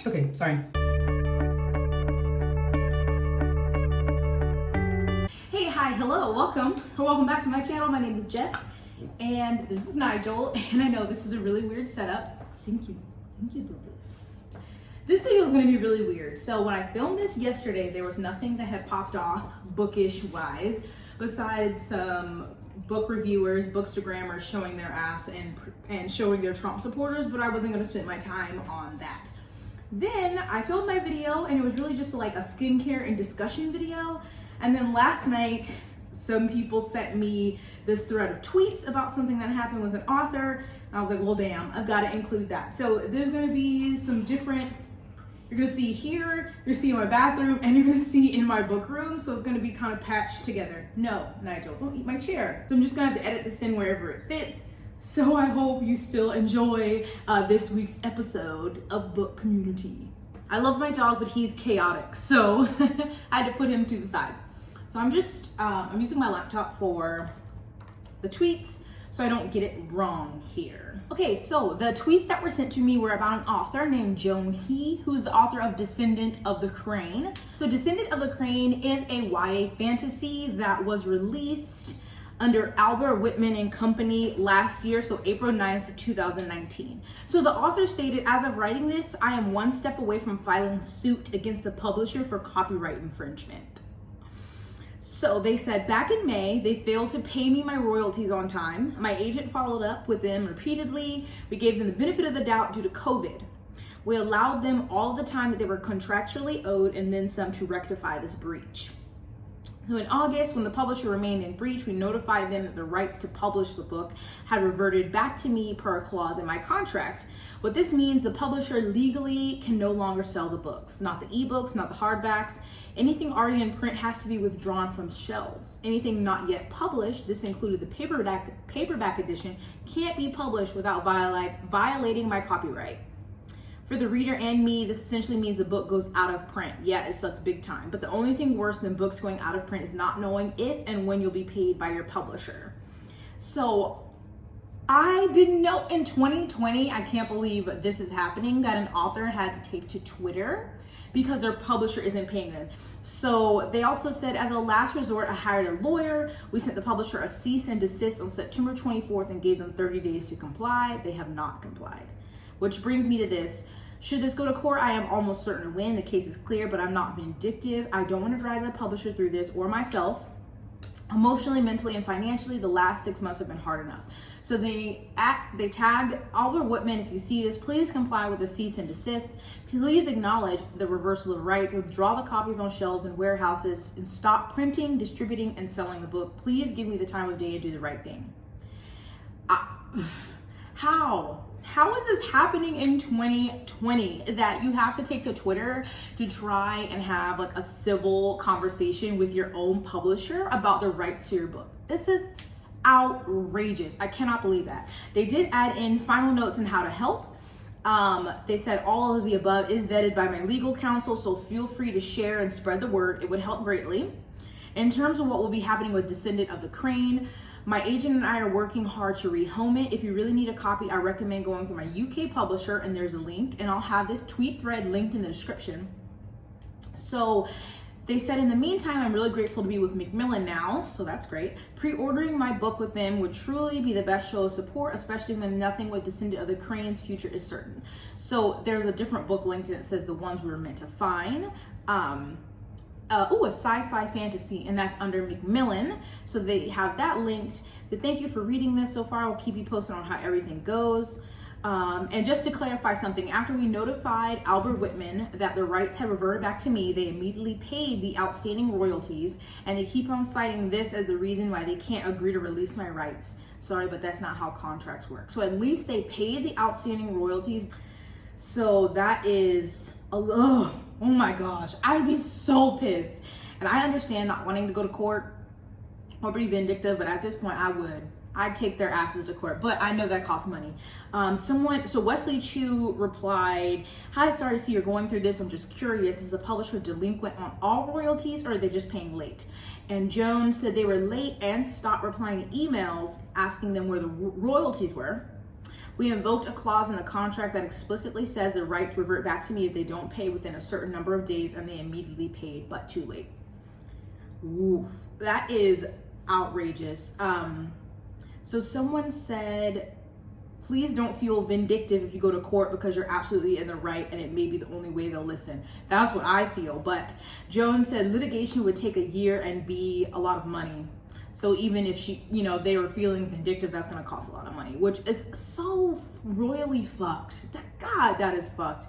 Okay, sorry. Hey, hi, hello, welcome back to my channel. My name is Jess, and this is Nigel, and I know this is a really weird setup. Thank you, boo-boos. This video is gonna be really weird. So when I filmed this yesterday, there was nothing that had popped off bookish-wise, besides some book reviewers, bookstagrammers showing their ass and showing their Trump supporters, but I wasn't gonna spend my time on that. Then I filmed my video, and it was really just like a skincare and discussion video. And then last night, some people sent me this thread of tweets about something that happened with an author. And I was like, well, damn, I've got to include that. So there's going to be some different, you're going to see here, you're going to see in my bathroom, and you're going to see in my book room. So it's going to be kind of patched together. No, Nigel, don't eat my chair. So I'm just going to have to edit this in wherever it fits. So I hope you still enjoy this week's episode of Book Community. I love my dog, but he's chaotic. So I had to put him to the side. So I'm using my laptop for the tweets so I don't get it wrong here. Okay, so the tweets that were sent to me were about an author named Joan He, who's the author of Descendant of the Crane. So Descendant of the Crane is a YA fantasy that was released under Albert Whitman and Company last year, so April 9th, 2019. So the author stated, as of writing this, I am one step away from filing suit against the publisher for copyright infringement. So they said, back in May, they failed to pay me my royalties on time. My agent followed up with them repeatedly. We gave them the benefit of the doubt due to COVID. We allowed them all the time that they were contractually owed and then some to rectify this breach. So in August, when the publisher remained in breach, we notified them that the rights to publish the book had reverted back to me per a clause in my contract. What this means, the publisher legally can no longer sell the books, not the ebooks, not the hardbacks. Anything already in print has to be withdrawn from shelves. Anything not yet published, this included the paperback edition, can't be published without violating my copyright. For the reader and me, this essentially means the book goes out of print. Yeah, it sucks big time. But the only thing worse than books going out of print is not knowing if and when you'll be paid by your publisher. So I didn't know in 2020, I can't believe this is happening, that an author had to take to Twitter because their publisher isn't paying them. So they also said, as a last resort, I hired a lawyer. We sent the publisher a cease and desist on September 24th and gave them 30 days to comply. They have not complied. Which brings me to this. Should this go to court, I am almost certain to win. The case is clear, but I'm not vindictive. I don't want to drag the publisher through this or myself. Emotionally, mentally, and financially, the last 6 months have been hard enough. So they tagged Albert Whitman. If you see this, please comply with the cease and desist. Please acknowledge the reversal of rights. Withdraw the copies on shelves and warehouses and stop printing, distributing, and selling the book. Please give me the time of day and do the right thing. How is this happening in 2020 that you have to take to Twitter to try and have like a civil conversation with your own publisher about the rights to your book? This is outrageous. I cannot believe that. They did add in final notes on how to help. They said all of the above is vetted by my legal counsel, so feel free to share and spread the word. It would help greatly. In terms of what will be happening with Descendant of the Crane, my agent and I are working hard to rehome it. If you really need a copy, I recommend going through my UK publisher, and there's a link, and I'll have this tweet thread linked in the description. So they said, in the meantime, I'm really grateful to be with Macmillan now, so that's great. Pre-ordering my book with them would truly be the best show of support, especially when nothing with Descendant of the Crane's future is certain. So there's a different book linked, and it says the ones we were meant to find. A sci-fi fantasy, and that's under Macmillan. So they have that linked. So thank you for reading this so far. I'll keep you posted on how everything goes. And just to clarify something, after we notified Albert Whitman that the rights had reverted back to me, they immediately paid the outstanding royalties, and they keep on citing this as the reason why they can't agree to release my rights. Sorry, but that's not how contracts work. So at least they paid the outstanding royalties. So that is, oh my gosh, I'd be so pissed. And I understand not wanting to go to court or be vindictive, but at this point I'd take their asses to court, but I know that costs money. So Wesley Chu replied, hi, sorry to see you're going through this. I'm just curious, is the publisher delinquent on all royalties, or are they just paying late? And Joan said they were late and stopped replying to emails asking them where the royalties were. We invoked a clause in the contract that explicitly says the right to revert back to me if they don't pay within a certain number of days, and they immediately paid, but too late. Oof, that is outrageous. So someone said, please don't feel vindictive if you go to court because you're absolutely in the right and it may be the only way they'll listen. That's what I feel. But Joan said litigation would take a year and be a lot of money. So even if they were feeling vindictive, that's going to cost a lot of money, which is so royally fucked. God, that is fucked.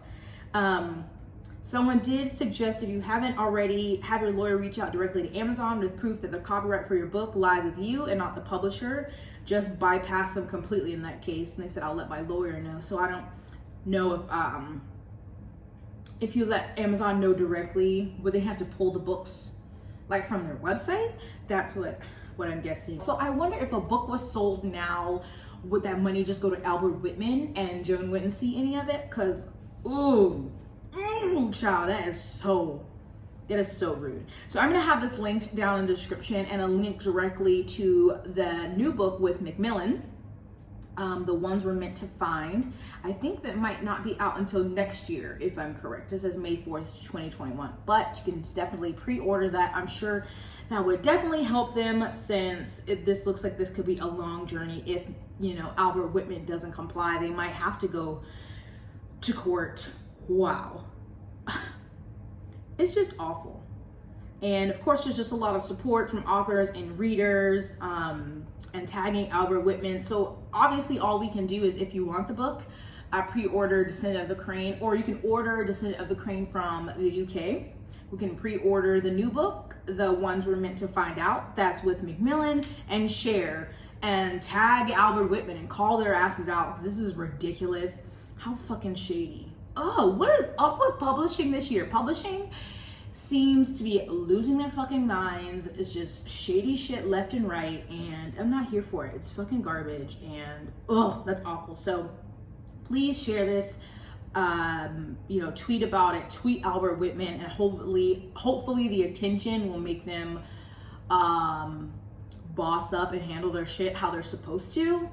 Someone did suggest, if you haven't already, have your lawyer reach out directly to Amazon with proof that the copyright for your book lies with you and not the publisher. Just bypass them completely in that case. And they said, I'll let my lawyer know. So I don't know if you let Amazon know directly, would they have to pull the books like from their website? That's what I'm guessing. So I wonder if a book was sold now, would that money just go to Albert Whitman and Joan wouldn't see any of it? Cause, ooh, child, that is so rude. So I'm gonna have this linked down in the description and a link directly to the new book with Macmillan. The ones we're meant to find. I think that might not be out until next year, if I'm correct. It says May 4th, 2021, but you can definitely pre-order that. I'm sure that would definitely help them, since this looks like this could be a long journey. If, Albert Whitman doesn't comply, they might have to go to court. Wow. It's just awful. And of course, there's just a lot of support from authors and readers, and tagging Albert Whitman. So obviously all we can do is, if you want the book, pre-order Descendant of the Crane, or you can order Descendant of the Crane from the UK. We can pre-order the new book, The Ones We're Meant to Find Out, that's with Macmillan, and share and tag Albert Whitman and call their asses out, because this is ridiculous. How fucking shady. Oh, what is up with publishing this year? Publishing seems to be losing their fucking minds. It's just shady shit left and right, and I'm not here for it. It's fucking garbage, and that's awful. So please share this, tweet about it, tweet Albert Whitman, and hopefully the attention will make them boss up and handle their shit how they're supposed to,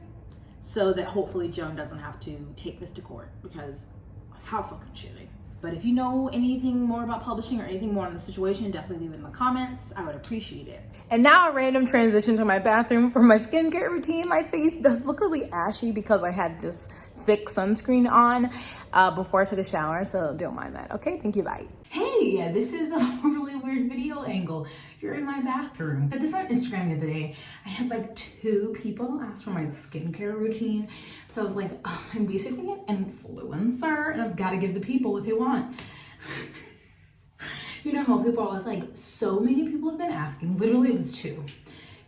so that hopefully Joan doesn't have to take this to court, because how fucking shitty. But if you know anything more about publishing or anything more on the situation, definitely leave it in the comments. I would appreciate it. And now a random transition to my bathroom for my skincare routine. My face does look really ashy because I had this thick sunscreen on before I took a shower, so don't mind that. Okay, thank you, bye. Hey, this is a really weird video angle. You're in my bathroom. I did this on Instagram the other day. I had like 2 people ask for my skincare routine. So I was like, I'm basically an influencer and I've got to give the people what they want. You know how people are always like, so many people have been asking. Literally it was 2.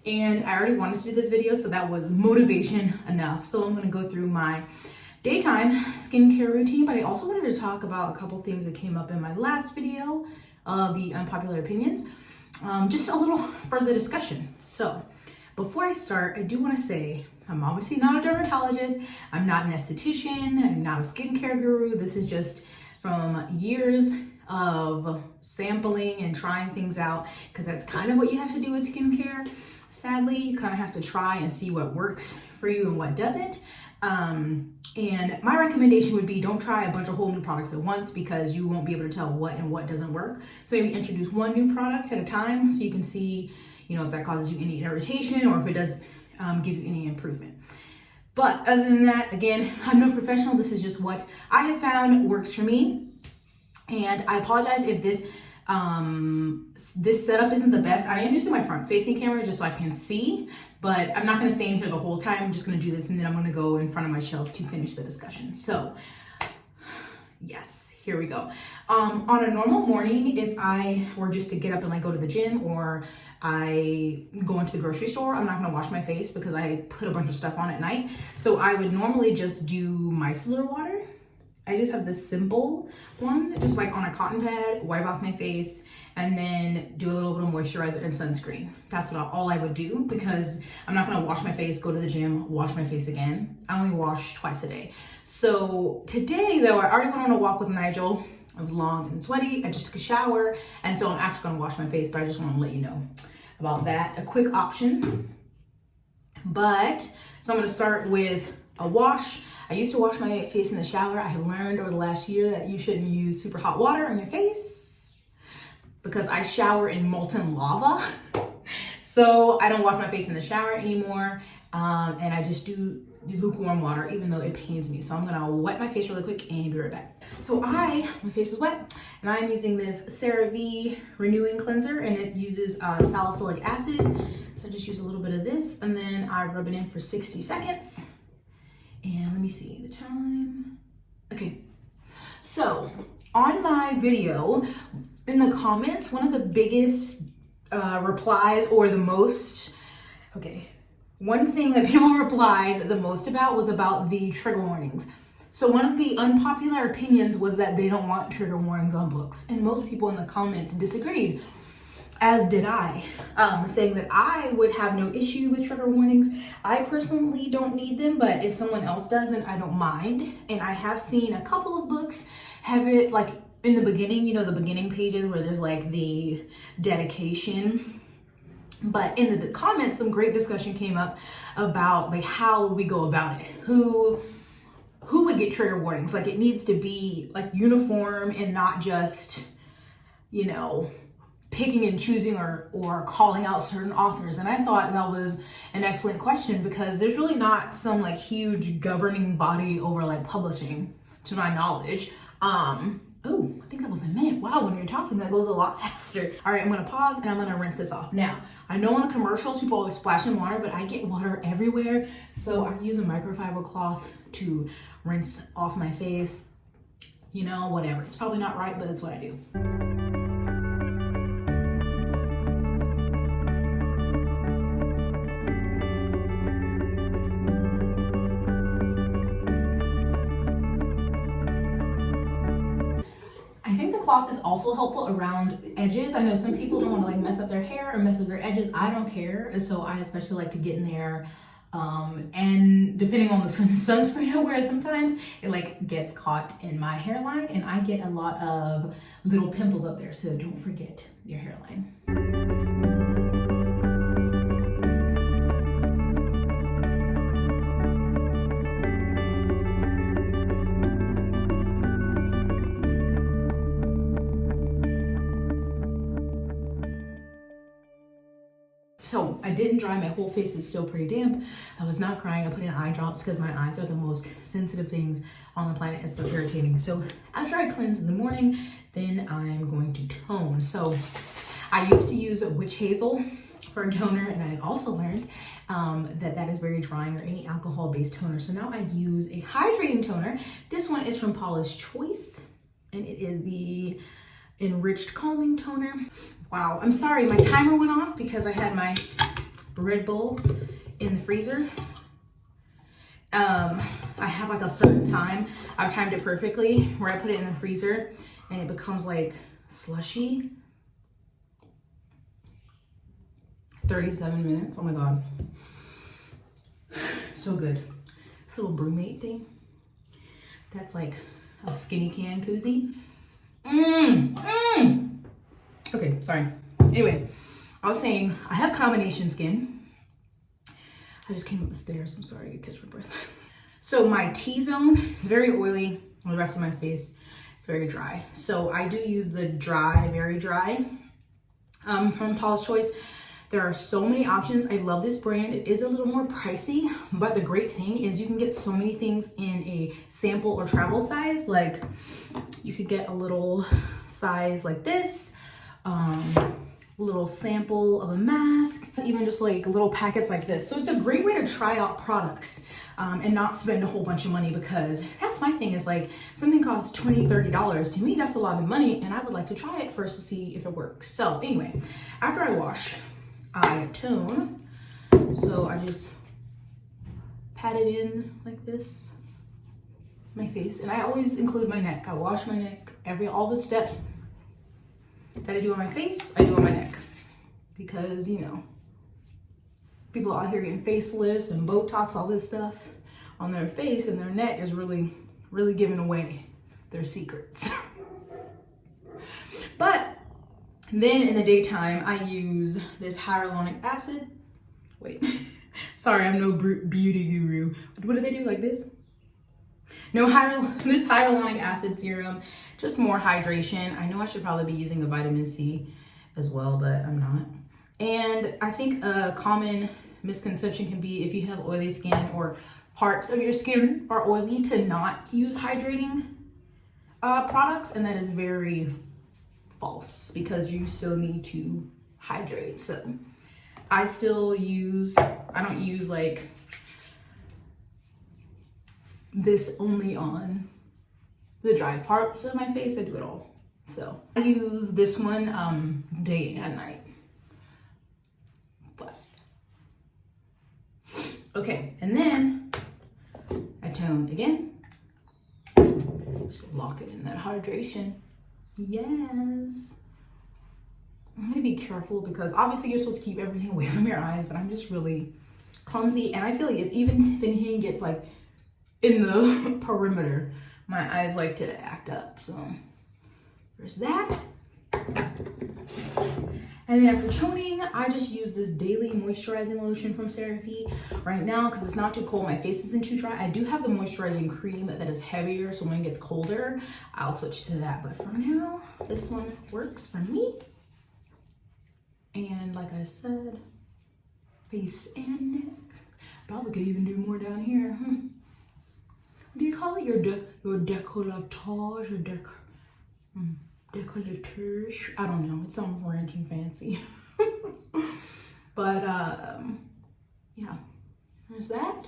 And I already wanted to do this video, so that was motivation enough. So I'm gonna go through my daytime skincare routine, but I also wanted to talk about a couple things that came up in my last video of the unpopular opinions. Just a little further discussion. So before I start, I do want to say I'm obviously not a dermatologist. I'm not an esthetician. I'm not a skincare guru. This is just from years of sampling and trying things out, because that's kind of what you have to do with skincare. Sadly, you kind of have to try and see what works for you and what doesn't. And my recommendation would be, don't try a bunch of whole new products at once, because you won't be able to tell what and what doesn't work. So maybe introduce one new product at a time, so you can see, if that causes you any irritation or if it does give you any improvement. But other than that, again, I'm no professional. This is just what I have found works for me. And I apologize if this setup isn't the best. I am using my front facing camera just so I can see, but I'm not going to stay in here the whole time. I'm just going to do this, and then I'm going to go in front of my shelves to finish the discussion. So yes, here we go. On a normal morning, if I were just to get up and like go to the gym, or I go into the grocery store, I'm not going to wash my face because I put a bunch of stuff on at night. So I would normally just do micellar water. I just have this simple one, just like on a cotton pad, wipe off my face, and then do a little bit of moisturizer and sunscreen. That's all I would do, because I'm not gonna wash my face, go to the gym, wash my face again. I only wash twice a day. So today though, I already went on a walk with Nigel. It was long and sweaty. I just took a shower, and so I'm actually gonna wash my face, but I just wanna let you know about that. A quick option. So I'm gonna start with a wash. I used to wash my face in the shower. I have learned over the last year that you shouldn't use super hot water on your face because I shower in molten lava. So I don't wash my face in the shower anymore. And I just do lukewarm water, even though it pains me. So I'm gonna wet my face really quick and be right back. So my face is wet, and I'm using this Cerave renewing cleanser, and it uses salicylic acid. So I just use a little bit of this, and then I rub it in for 60 seconds. And let me see the time. Okay, so on my video, in the comments, one of the biggest replies, or the most, one thing that people replied the most about was about the trigger warnings. So one of the unpopular opinions was that they don't want trigger warnings on books. And most people in the comments disagreed, as did I, saying that I would have no issue with trigger warnings. I personally don't need them, but if someone else does, then I don't mind. And I have seen a couple of books have it like in the beginning, you know, the beginning pages where there's like the dedication. But in the comments, some great discussion came up about like how would we go about it? Who would get trigger warnings? Like it needs to be like uniform and not just, you know, picking and choosing or calling out certain authors. And I thought that was an excellent question because there's really not some like huge governing body over like publishing, to my knowledge. Oh, I think that was a minute. Wow, when you're talking, that goes a lot faster. All right, I'm gonna pause and I'm gonna rinse this off. Now, I know in the commercials, people always splash in water, but I get water everywhere. So I use a microfiber cloth to rinse off my face. You know, whatever. It's probably not right, but it's what I do. Cloth is also helpful around edges. I know some people don't want to like mess up their hair or mess up their edges. I don't care, so I especially like to get in there. And depending on the sunscreen I wear, sometimes it like gets caught in my hairline, and I get a lot of little pimples up there. So don't forget your hairline. So I didn't dry, my whole face is still pretty damp. I was not crying. I put in eye drops because my eyes are the most sensitive things on the planet. It's so irritating. So after I cleanse in the morning, then I'm going to tone. So I used to use a witch hazel for a toner, and I've also learned that is very drying, or any alcohol-based toner. So now I use a hydrating toner. This one is from Paula's Choice, and it is the Enriched Calming Toner. Wow, I'm sorry, my timer went off because I had my Red Bull in the freezer. I have like a certain time, I've timed it perfectly, where I put it in the freezer and it becomes like slushy. 37 minutes, oh my God. So good. This little brewmate thing, that's like a skinny can koozie. Okay, sorry. Anyway, I was saying I have combination skin. I just came up the stairs. I'm sorry, I could catch my breath. So my T-zone is very oily. The rest of my face is very dry. So I do use the dry, very dry from Paula's Choice. There are so many options. I love this brand. It is a little more pricey, but the great thing is you can get so many things in a sample or travel size. Like you could get a little size like this, little sample of a mask, even just like little packets like this. So it's a great way to try out products and not spend a whole bunch of money, because that's my thing, is like something costs $20, $30. To me, that's a lot of money, and I would like to try it first to see if it works. So anyway, after I wash, I tone. So I just pat it in like this, my face, and I always include my neck. I wash my neck, all the steps that I do on my face, I do on my neck, because you know, people out here getting facelifts and Botox, all this stuff on their face, and their neck is really giving away their secrets. But then in the daytime, I use this hyaluronic acid. Wait, sorry, I'm no beauty guru. What do they do, like this? No this hyaluronic acid serum, just more hydration. I know I should probably be using a vitamin C as well, but I'm not. And I think a common misconception can be if you have oily skin or parts of your skin are oily to not use hydrating products, and that is very false because you still need to hydrate. So I don't use like this only on the dry parts of my face. I do it all. So I use this one day and night. But okay, and then I tone again. Just lock it in that hydration. Yes. I'm gonna be careful because obviously you're supposed to keep everything away from your eyes, but I'm just really clumsy, and I feel like even if anything gets like in the perimeter, my eyes like to act up. So there's that. And then for toning, I just use this daily moisturizing lotion from Cerave right now because it's not too cold. My face isn't too dry. I do have the moisturizing cream that is heavier, so when it gets colder, I'll switch to that. But for now, this one works for me. And like I said, face and neck. Probably could even do more down here. What do you call it? Your décolletage or décolletage? I don't know. It sounds French and fancy. But yeah, there's that.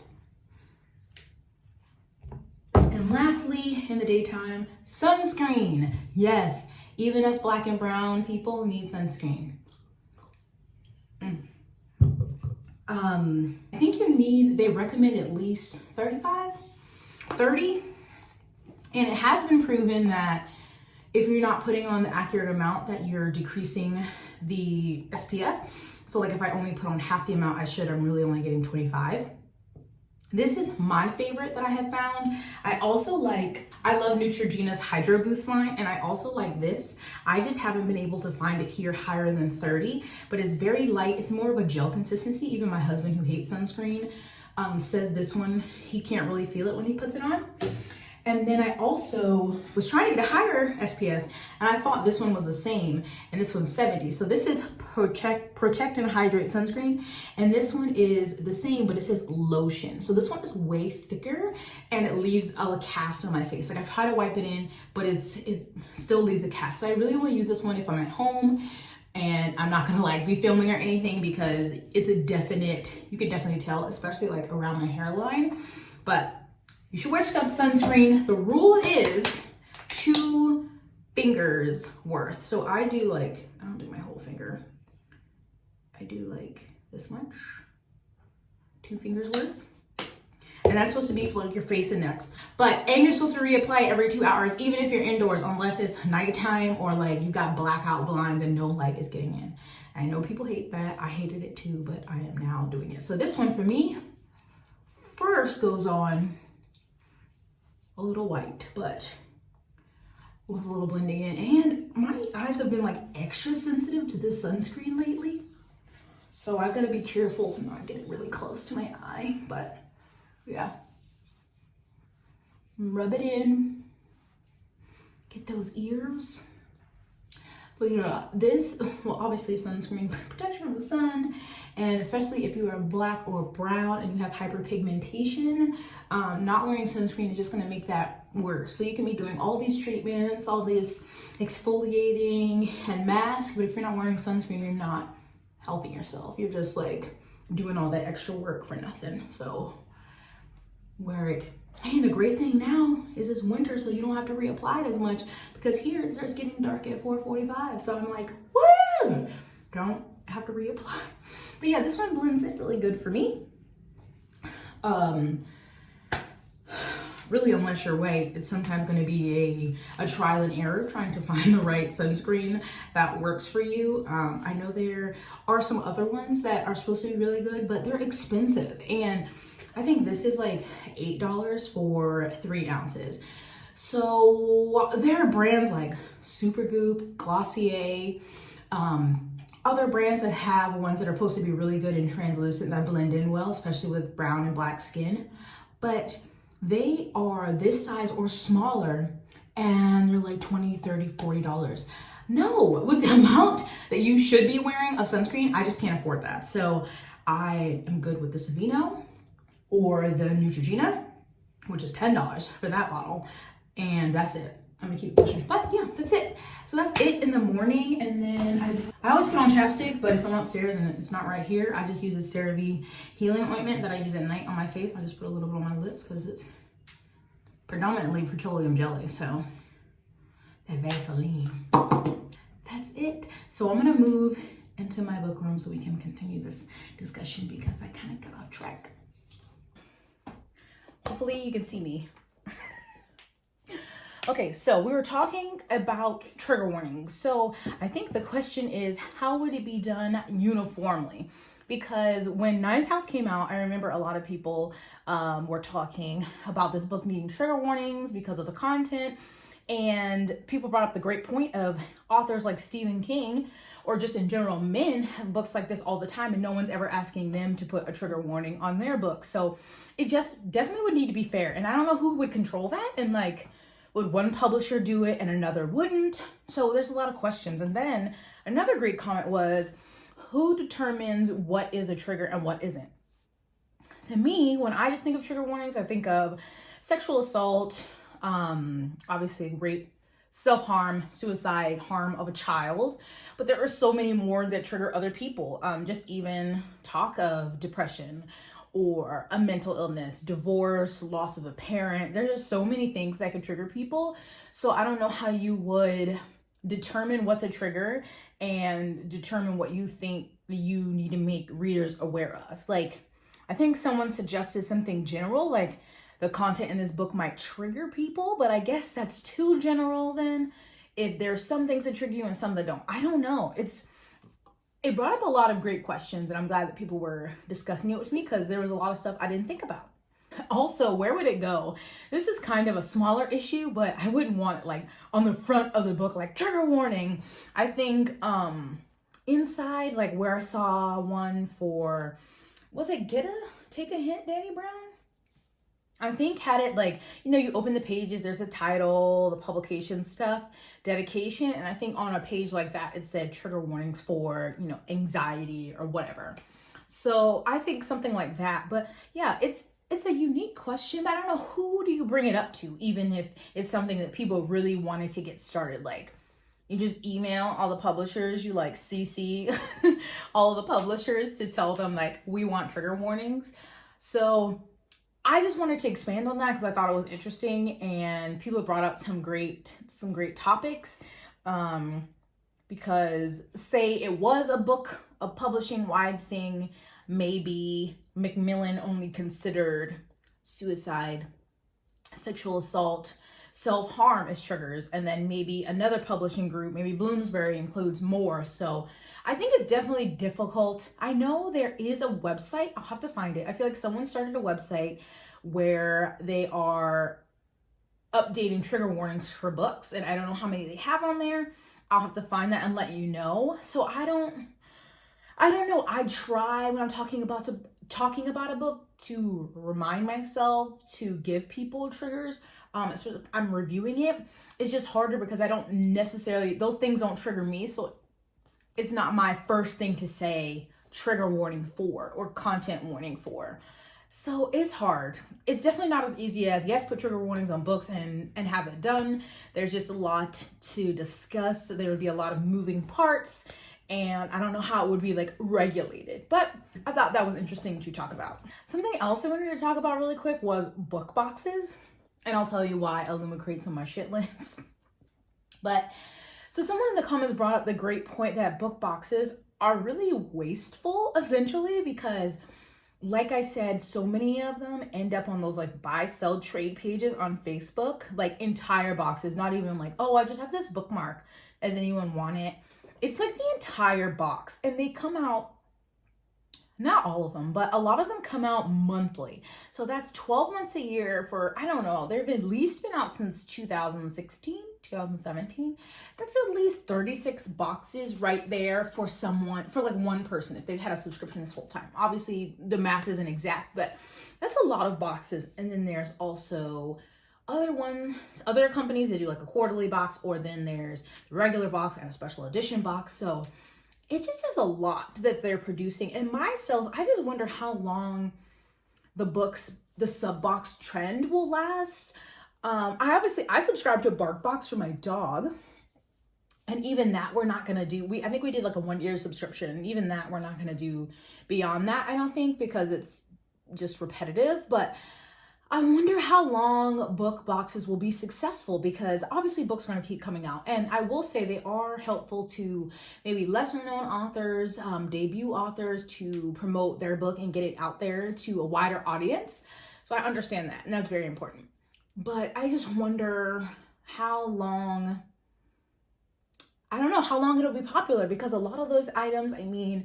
And lastly, in the daytime, sunscreen. Yes, even us black and brown people need sunscreen. I think they recommend at least 30. And it has been proven that if you're not putting on the accurate amount, that you're decreasing the SPF. So like if I only put on half the amount I should, I'm really only getting 25. This is my favorite that I have found. I love Neutrogena's Hydro Boost line, and I also like this. I just haven't been able to find it here higher than 30, but it's very light. It's more of a gel consistency. Even my husband, who hates sunscreen, says this one, he can't really feel it when he puts it on. And then I also was trying to get a higher SPF, and I thought this one was the same, and this one's 70. So this is Protect and Hydrate Sunscreen, and this one is the same, but it says lotion. So this one is way thicker, and it leaves a cast on my face. Like I try to wipe it in, but it still leaves a cast. So I really only use this one if I'm at home, and I'm not gonna like be filming or anything because it's you can definitely tell, especially like around my hairline. But you should wear sunscreen. The rule is 2 fingers worth. So I do I don't do my whole finger. I do like this much, 2 fingers worth. And that's supposed to be for your face and neck. And you're supposed to reapply every 2 hours, even if you're indoors, unless it's nighttime or you got blackout blinds and no light is getting in. I know people hate that. I hated it too, but I am now doing it. So this one for me first goes on a little white, but with a little blending in. And my eyes have been extra sensitive to this sunscreen lately, so I've got to be careful to not get it really close to my eye. But yeah, rub it in, get those ears. But yeah, obviously sunscreen protects you from the sun, and especially if you are black or brown and you have hyperpigmentation, not wearing sunscreen is just going to make that worse. So you can be doing all these treatments, all this exfoliating and mask, but if you're not wearing sunscreen, you're not helping yourself. You're just doing all that extra work for nothing. So wear it. And the great thing now is it's winter, so you don't have to reapply it as much, because here it starts getting dark at 4:45. So I'm like, woo! Don't have to reapply. But yeah, this one blends in really good for me. Really, unless you're white, it's sometimes going to be a trial and error trying to find the right sunscreen that works for you. I know there are some other ones that are supposed to be really good, but they're expensive. And I think this is $8 for 3 ounces. So there are brands like Supergoop, Glossier, other brands that have ones that are supposed to be really good and translucent that blend in well, especially with brown and black skin. But they are this size or smaller and they're like $20, $30, $40. No, with the amount that you should be wearing of sunscreen, I just can't afford that. So I am good with the Savino or the Neutrogena, which is $10 for that bottle. And that's it. I'm gonna keep pushing. But yeah, that's it. So that's it in the morning. And then I always put on chapstick, but if I'm upstairs and it's not right here, I just use the Cerave healing ointment that I use at night on my face. I just put a little bit on my lips because it's predominantly petroleum jelly. So that Vaseline. That's it. So I'm gonna move into my book room so we can continue this discussion because I kind of got off track. Hopefully you can see me. Okay, so we were talking about trigger warnings. So I think the question is, how would it be done uniformly? Because when Ninth House came out, I remember a lot of people were talking about this book needing trigger warnings because of the content. And people brought up the great point of authors like Stephen King, or just in general, men have books like this all the time and no one's ever asking them to put a trigger warning on their book. So it just definitely would need to be fair. And I don't know who would control that. And like, would one publisher do it and another wouldn't? So there's a lot of questions. And then another great comment was, who determines what is a trigger and what isn't? To me, when I just think of trigger warnings, I think of sexual assault, obviously rape, self-harm, suicide, harm of a child, but there are so many more that trigger other people. Just even talk of depression or a mental illness, divorce, loss of a parent. There's just so many things that could trigger people. So I don't know how you would determine what's a trigger and determine what you think you need to make readers aware of. Like, I think someone suggested something general, like the content in this book might trigger people, but I guess that's too general then. If there's some things that trigger you and some that don't, I don't know. It brought up a lot of great questions, and I'm glad that people were discussing it with me because there was a lot of stuff I didn't think about. Also, where would it go? This is kind of a smaller issue, but I wouldn't want it like on the front of the book, like trigger warning. I think inside, like where I saw one for, was it Take a Hint, Danny Brown? I think had it like, you open the pages, there's a title, the publication stuff, dedication, and I think on a page like that, it said trigger warnings for, anxiety or whatever. So I think something like that, but yeah, it's a unique question, but I don't know, who do you bring it up to, even if it's something that people really wanted to get started? Like, you just email all the publishers, you like CC all the publishers to tell them like, we want trigger warnings. So I just wanted to expand on that because I thought it was interesting, and people brought up some great topics. Because say it was a publishing wide thing, maybe Macmillan only considered suicide, sexual assault, self-harm as triggers, and then maybe another publishing group, maybe Bloomsbury, includes more. So I think it's definitely difficult. I know there is a website, I'll have to find it. I feel like someone started a website where they are updating trigger warnings for books, and I don't know how many they have on there. I'll have to find that and let you know. So I don't know. I try when I'm talking about a book to remind myself to give people triggers. Especially if I'm reviewing it. It's just harder because I don't necessarily, those things don't trigger me. So it's not my first thing to say trigger warning for or content warning for. So it's hard. It's definitely not as easy as, yes, put trigger warnings on books and have it done. There's just a lot to discuss. There would be a lot of moving parts, and I don't know how it would be like regulated, but I thought that was interesting to talk about. Something else I wanted to talk about really quick was book boxes, and I'll tell you why Illuma creates on my shit list. But so someone in the comments brought up the great point that book boxes are really wasteful, essentially, because like I said, so many of them end up on those like buy, sell, trade pages on Facebook, like entire boxes, not even like, oh, I just have this bookmark. Does anyone want it? It's like the entire box, and they come out, not all of them, but a lot of them come out monthly. So that's 12 months a year for, I don't know, they've at least been out since 2016, 2017. That's at least 36 boxes right there for someone, for like one person if they've had a subscription this whole time. Obviously the math isn't exact, but that's a lot of boxes. And then there's also other companies that do like a quarterly box, or then there's the regular box and a special edition box. So it just is a lot that they're producing. And myself, I just wonder how long the sub box trend will last. I subscribe to a Bark Box for my dog, and even that we're not gonna do. I think we did like a 1-year subscription, and even that we're not gonna do beyond that, I don't think, because it's just repetitive. But I wonder how long book boxes will be successful, because obviously books are going to keep coming out. And I will say they are helpful to maybe lesser known authors, debut authors, to promote their book and get it out there to a wider audience. So I understand that, and that's very important. But I just wonder how long, I don't know how long it'll be popular, because a lot of those items, I mean,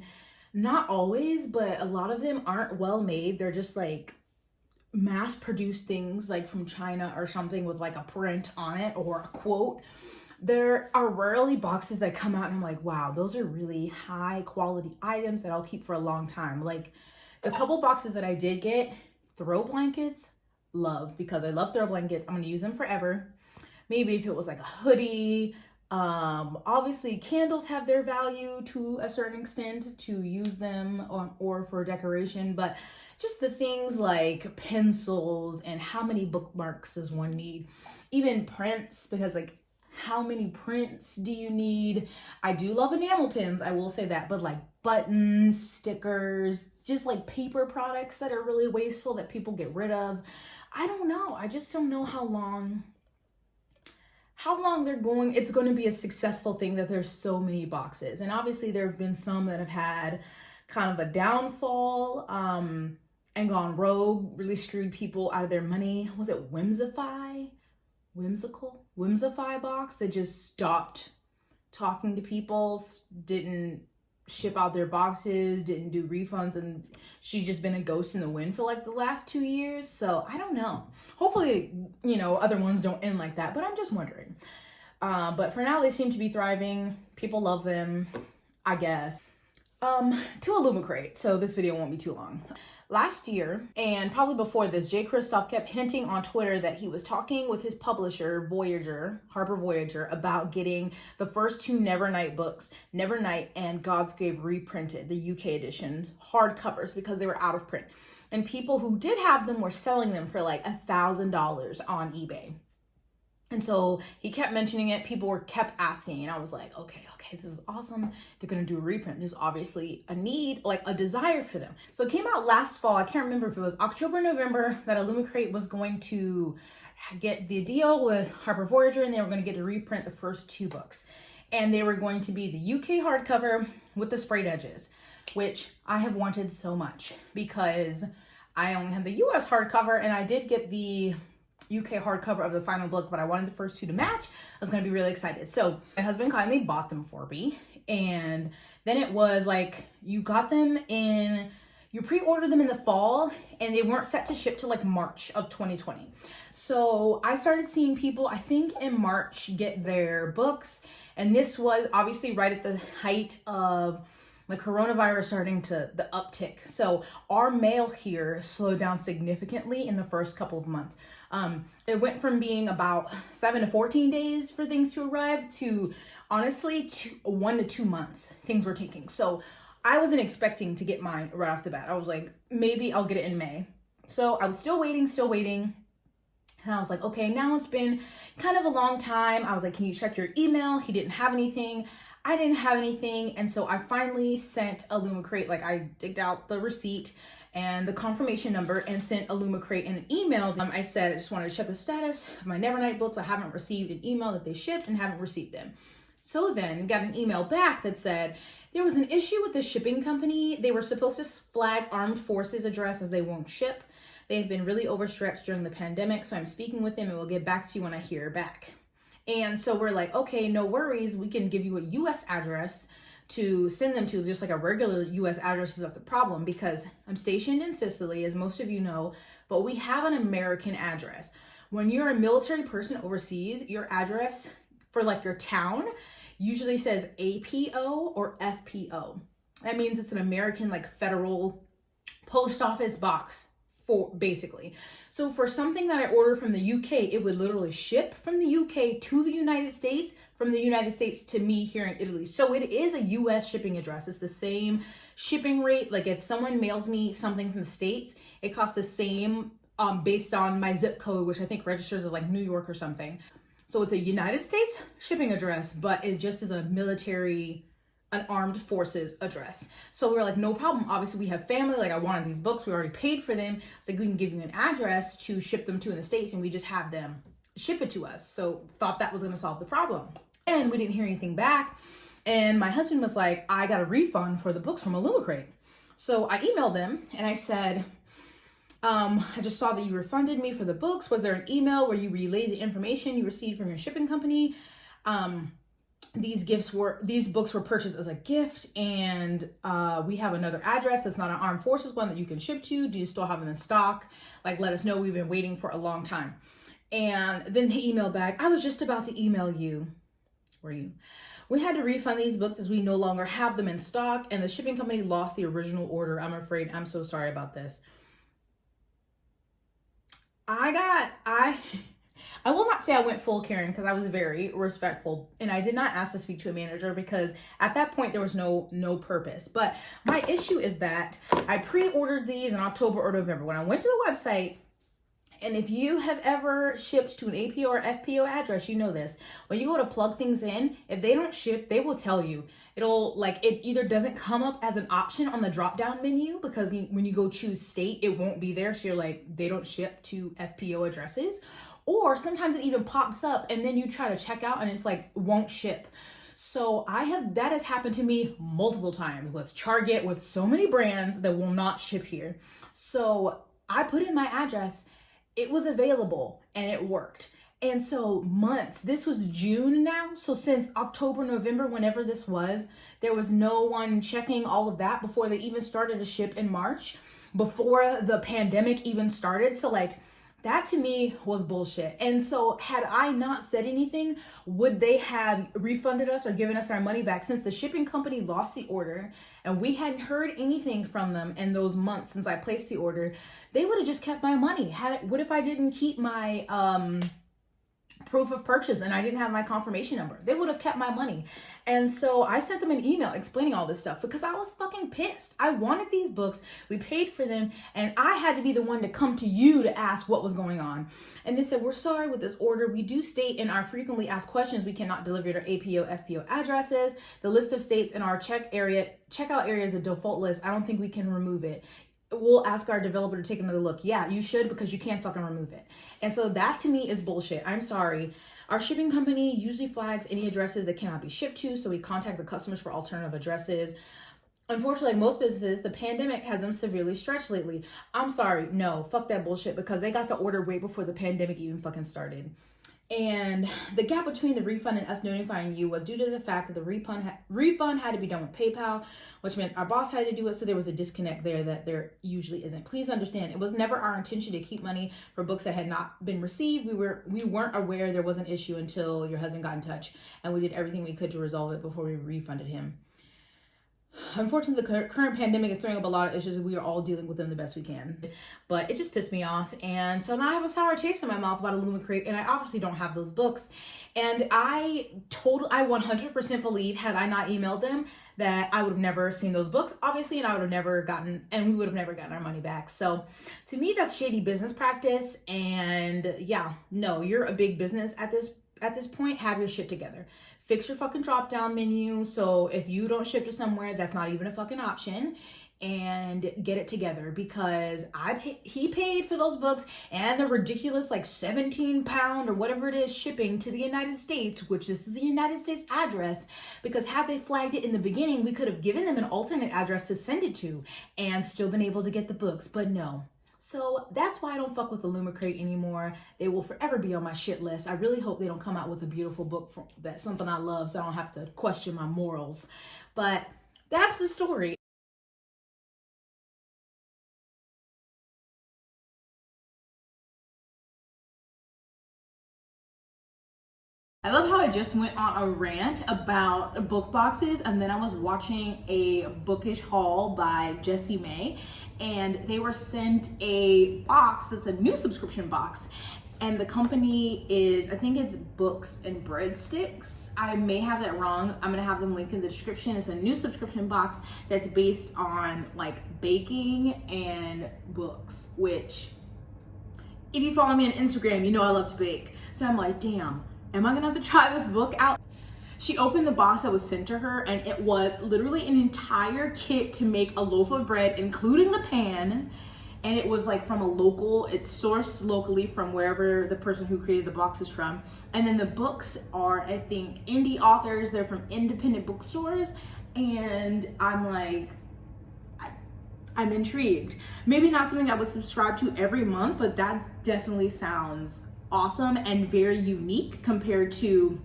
not always, but a lot of them aren't well made. They're just like mass produced things like from China or something with like a print on it or a quote. There are rarely boxes that come out and I'm like, wow, those are really high quality items that I'll keep for a long time. Like the couple boxes that I did get, throw blankets, love, because I love throw blankets. I'm gonna use them forever. Maybe if it was like a hoodie, obviously candles have their value to a certain extent, to use them or for decoration, but just the things like pencils and how many bookmarks does one need, even prints, because like how many prints do you need? I do love enamel pins, I will say that, but like buttons, stickers, just like paper products that are really wasteful that people get rid of. I don't know. I just don't know how long it's going to be a successful thing that there's so many boxes. And obviously there have been some that have had kind of a downfall and gone rogue, really screwed people out of their money. Was it Whimsify box that just stopped talking to people, didn't ship out their boxes, didn't do refunds, and she's just been a ghost in the wind for like the last 2 years. So I don't know. Hopefully, other ones don't end like that, but I'm just wondering. But for now, they seem to be thriving. People love them, I guess. To Illumicrate, so this video won't be too long. Last year, and probably before this, Jay Kristoff kept hinting on Twitter that he was talking with his publisher, Harper Voyager, about getting the first 2 Nevernight books, Nevernight and God's Grave, reprinted, the UK edition, hardcovers, because they were out of print. And people who did have them were selling them for like $1,000 on eBay. And so he kept mentioning it. People kept asking, and I was like, okay, this is awesome. They're going to do a reprint. There's obviously a need, like a desire for them. So it came out last fall. I can't remember if it was October, November, that Illumicrate was going to get the deal with Harper Voyager, and they were going to get to reprint the first 2 books. And they were going to be the UK hardcover with the sprayed edges, which I have wanted so much, because I only have the US hardcover, and I did get the UK hardcover of the final book, but I wanted the first 2 to match. I was going to be really excited. So my husband kindly bought them for me. And then it was like, you pre-ordered them in the fall, and they weren't set to ship till like March of 2020. So I started seeing people, I think in March, get their books. And this was obviously right at the height of the coronavirus starting to the uptick. So our mail here slowed down significantly in the first couple of months. It went from being about 7 to 14 days for things to arrive to honestly 1 to 2 months things were taking. So I wasn't expecting to get mine right off the bat. I was like, maybe I'll get it in May. So I was still waiting. And I was like, okay, now it's been kind of a long time. I was like, can you check your email? He didn't have anything. I didn't have anything. And so I finally sent Illumicrate, like I digged out the receipt and the confirmation number and sent Illumicrate an email. I said, I just wanted to check the status of my Nevernight books. I haven't received an email that they shipped and haven't received them. So then got an email back that said, there was an issue with the shipping company. They were supposed to flag Armed Forces address as they won't ship. They've been really overstretched during the pandemic. So I'm speaking with them and we'll get back to you when I hear back. And so we're like, okay, no worries. We can give you a US address to send them to, just like a regular US address without the problem, because I'm stationed in Sicily, as most of you know, but we have an American address. When you're a military person overseas, your address for like your town usually says APO or FPO. That means it's an American like federal post office box for basically. So for something that I order from the UK, it would literally ship from the UK to the United States, from the United States to me here in Italy. So it is a US shipping address. It's the same shipping rate. Like if someone mails me something from the States, it costs the same based on my zip code, which I think registers as like New York or something. So it's a United States shipping address, but it just is a military, an armed forces address. So we were like, no problem. Obviously we have family. Like I wanted these books. We already paid for them. It's like, we can give you an address to ship them to in the States, and we just have them ship it to us. So thought that was going to solve the problem. And we didn't hear anything back. And my husband was like, I got a refund for the books from Illumicrate. So I emailed them and I said, I just saw that you refunded me for the books. Was there an email where you relayed the information you received from your shipping company? These books were purchased as a gift, and we have another address that's not an armed forces one that you can ship to. Do you still have them in stock? Like, let us know. We've been waiting for a long time. And then they emailed back, I was just about to email you. Were you? We had to refund these books as we no longer have them in stock, and the shipping company lost the original order. I'm afraid. I'm so sorry about this. I will not say I went full Karen, because I was very respectful, and I did not ask to speak to a manager because at that point there was no purpose. But my issue is that I pre-ordered these in October or November. When I went to the website, and if you have ever shipped to an APO or FPO address, you know this. When you go to plug things in, if they don't ship, they will tell you. It either doesn't come up as an option on the drop-down menu, because when you go choose state, it won't be there. So you're like, they don't ship to FPO addresses. Or sometimes it even pops up and then you try to check out and it's like, won't ship. So that has happened to me multiple times with Target, with so many brands that will not ship here. So I put in my address, it was available, and it worked. And so months, this was June now. So since October, November, whenever this was, there was no one checking all of that before they even started to ship in March, before the pandemic even started. So like, that to me was bullshit. And so had I not said anything, would they have refunded us or given us our money back? Since the shipping company lost the order and we hadn't heard anything from them in those months since I placed the order, they would have just kept my money. What if I didn't keep my proof of purchase and I didn't have my confirmation number? They would have kept my money. And so I sent them an email explaining all this stuff because I was fucking pissed. I wanted these books, we paid for them, and I had to be the one to come to you to ask what was going on. And they said, we're sorry with this order. We do state in our frequently asked questions we cannot deliver to APO, FPO addresses. The list of states in our checkout area is a default list. I don't think we can remove it. We'll ask our developer to take another look. Yeah, you should, because you can't fucking remove it. And so that to me is bullshit. I'm sorry. Our shipping company usually flags any addresses that cannot be shipped to, so we contact the customers for alternative addresses. Unfortunately, like most businesses, the pandemic has them severely stretched lately. I'm sorry. No, fuck that bullshit, because they got the order way before the pandemic even fucking started. And the gap between the refund and us notifying you was due to the fact that the refund had to be done with PayPal, which meant our boss had to do it. So there was a disconnect there that there usually isn't. Please understand, it was never our intention to keep money for books that had not been received. We weren't aware there was an issue until your husband got in touch, and we did everything we could to resolve it before we refunded him. Unfortunately, the current pandemic is throwing up a lot of issues, and we are all dealing with them the best we can. But it just pissed me off, and so now I have a sour taste in my mouth about Illumicrate, and I obviously don't have those books. And I 100% believe, had I not emailed them, that I would have never seen those books, obviously, and we would have never gotten our money back. So to me, that's shady business practice. And yeah, no, you're a big business at this point. Have your shit together. Fix your fucking drop down menu. So if you don't ship to somewhere, that's not even a fucking option, and get it together, because he paid for those books and the ridiculous like 17 pound or whatever it is shipping to the United States, which this is the United States address, because had they flagged it in the beginning, we could have given them an alternate address to send it to and still been able to get the books, but no. So that's why I don't fuck with Illumicrate anymore. They will forever be on my shit list. I really hope they don't come out with a beautiful book that's something I love, so I don't have to question my morals. But that's the story. I love how I just went on a rant about book boxes, and then I was watching a bookish haul by Jessie May, and they were sent a box that's a new subscription box. And the company is, I think it's Books and Breadsticks. I may have that wrong. I'm gonna have them linked in the description. It's a new subscription box that's based on like baking and books, which if you follow me on Instagram, you know I love to bake. So I'm like, damn, am I gonna have to try this book out? She opened the box that was sent to her, and it was literally an entire kit to make a loaf of bread, including the pan. And it was like from a local, it's sourced locally from wherever the person who created the box is from. And then the books are, I think, indie authors. They're from independent bookstores. And I'm like, I'm intrigued. Maybe not something I would subscribe to every month, but that definitely sounds awesome and very unique compared to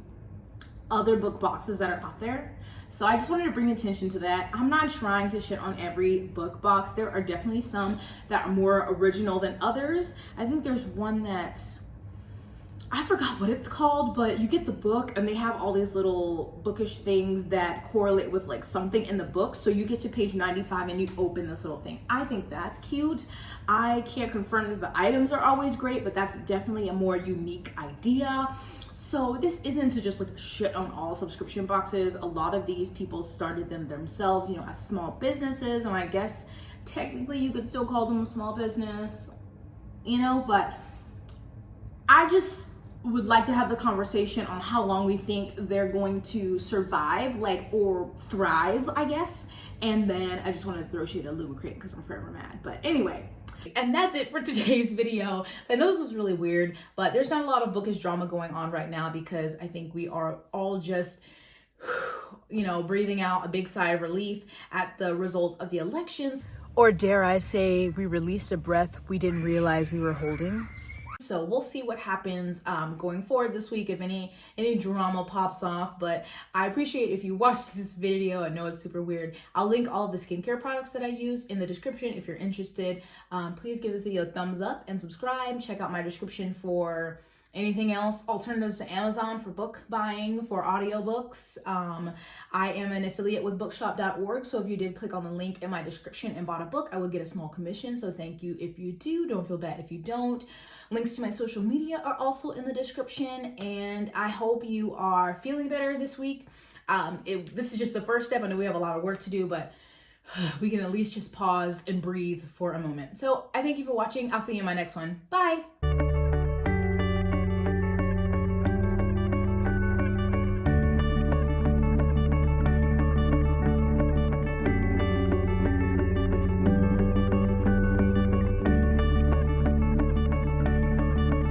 other book boxes that are out there. So I just wanted to bring attention to that. I'm not trying to shit on every book box. There are definitely some that are more original than others. I think there's one that's, I forgot what it's called, but you get the book and they have all these little bookish things that correlate with like something in the book. So you get to page 95 and you open this little thing. I think that's cute. I can't confirm that the items are always great, but that's definitely a more unique idea. So this isn't to just like shit on all subscription boxes. A lot of these people started them themselves, you know, as small businesses. And I guess technically you could still call them a small business, you know, but I just would like to have the conversation on how long we think they're going to survive, like, or thrive, I guess. And then I just want to throw shade at Lumacrate because I'm forever mad. But anyway, and that's it for today's video. I know this was really weird, but there's not a lot of bookish drama going on right now because I think we are all just, you know, breathing out a big sigh of relief at the results of the elections. Or dare I say, we released a breath we didn't realize we were holding. So we'll see what happens going forward this week, if any drama pops off. But I appreciate if you watched this video. I know it's super weird. I'll link all of the skincare products that I use in the description if you're interested. Please give this video a thumbs up and subscribe. Check out my description for anything else, alternatives to Amazon for book buying, for audiobooks. I am an affiliate with bookshop.org, so if you did click on the link in my description and bought a book, I would get a small commission, so thank you if you do. Don't feel bad if you don't. Links to my social media are also in the description, and I hope you are feeling better this week. This is just the first step. I know we have a lot of work to do, but we can at least just pause and breathe for a moment. So I thank you for watching. I'll see you in my next one. Bye.